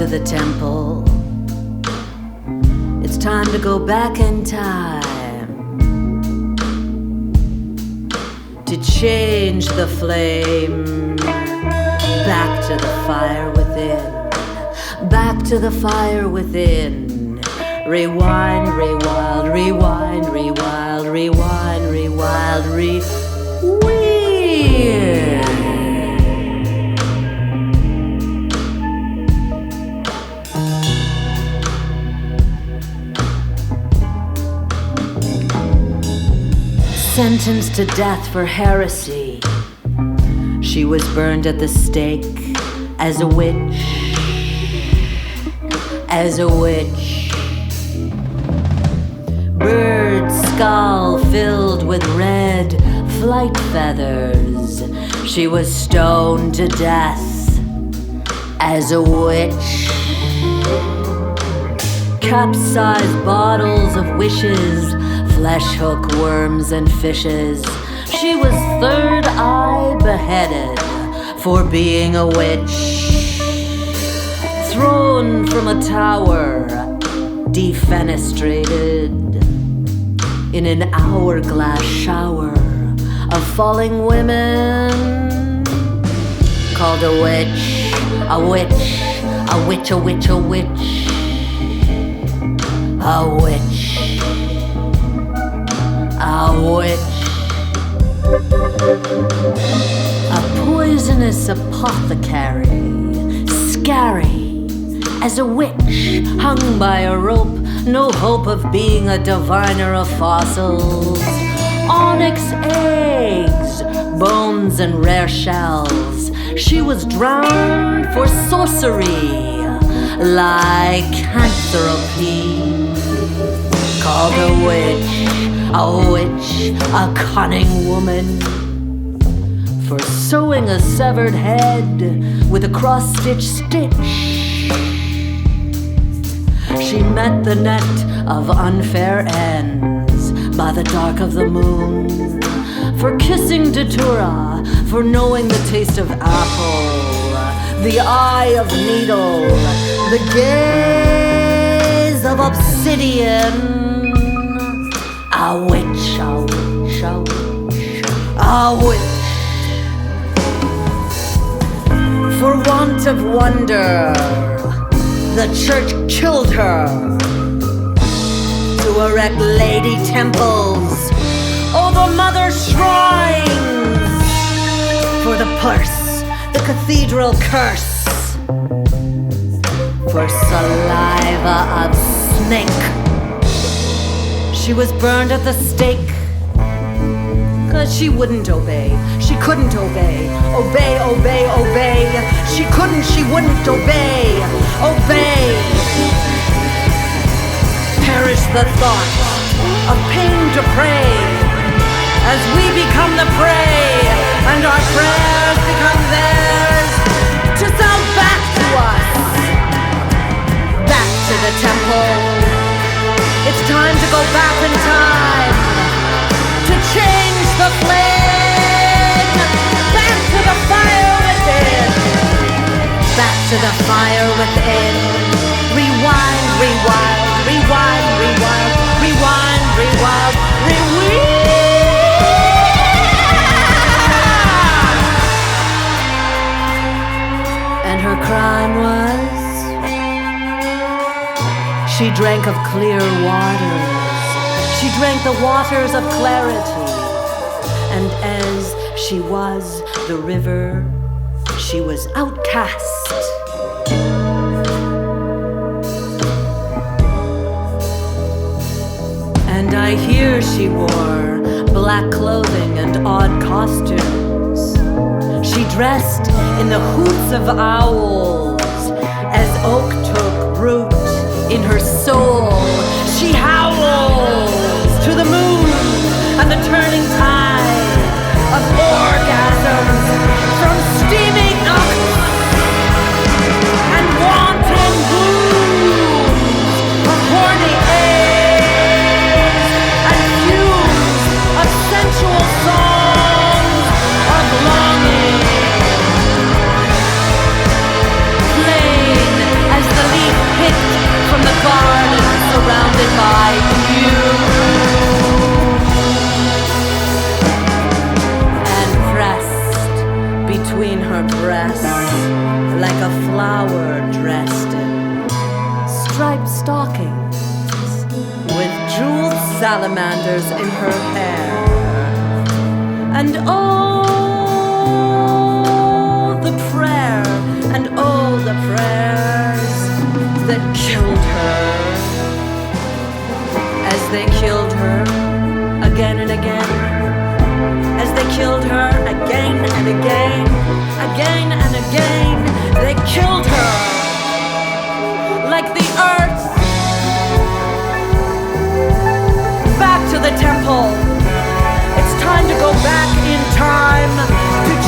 to the temple. It's time to go back in time to change the flame. Back to the fire within. Back to the fire within. Rewind, rewild, rewind, rewild, rewind, rewild, rewind. Sentenced to death for heresy, she was burned at the stake as a witch, as a witch. Bird skull filled with red flight feathers, she was stoned to death as a witch. Capsized bottles of wishes, flesh hook worms and fishes. She was third eye beheaded for being a witch. Thrown from a tower, defenestrated in an hourglass shower of falling women. Called a witch, a witch, a witch, a witch, a witch, a witch. A witch. A poisonous apothecary, scary as a witch, hung by a rope, no hope of being a diviner of fossils. Onyx eggs, bones and rare shells. She was drowned for sorcery, lycanthropy. Called a witch, a cunning woman, for sewing a severed head with a cross-stitch stitch. She met the net of unfair ends by the dark of the moon, for kissing Datura, for knowing the taste of apple, the eye of needle, the gaze of obsidian. A witch, a witch, a witch, a witch. For want of wonder, the church killed her to erect lady temples over mother shrines. For the purse, the cathedral curse, for saliva of snake. She was burned at the stake, 'cause she wouldn't obey. She couldn't obey. Obey, obey, obey. She couldn't, she wouldn't obey. Obey. Perish the thought of pain to pray, as we become the prey, and our prayers become theirs to sell back to us. Back to the temple. It's time to go back in time to change the flame. Back to the fire within. Back to the fire within. Rewind, rewind, rewind, rewind, rewind, rewind, rewind. And her crime was, she drank of clear waters. She drank the waters of clarity. And as she was the river, she was outcast. And I hear she wore black clothing and odd costumes. She dressed in the hoots of owls as oak took root in her soul. She howls to the moon and the turning tide of orgasms from steaming ducts and wanton wounds of horny eggs and fumes of sensual songs of longing. Plain as the between her breasts, like a flower dressed in striped stockings, with jeweled salamanders in her hair. And oh, the prayer, and oh, the prayers that killed her, as they killed her again and again, as they killed her again and again, again and again. They killed her like the earth. Back to the temple. It's time to go back in time to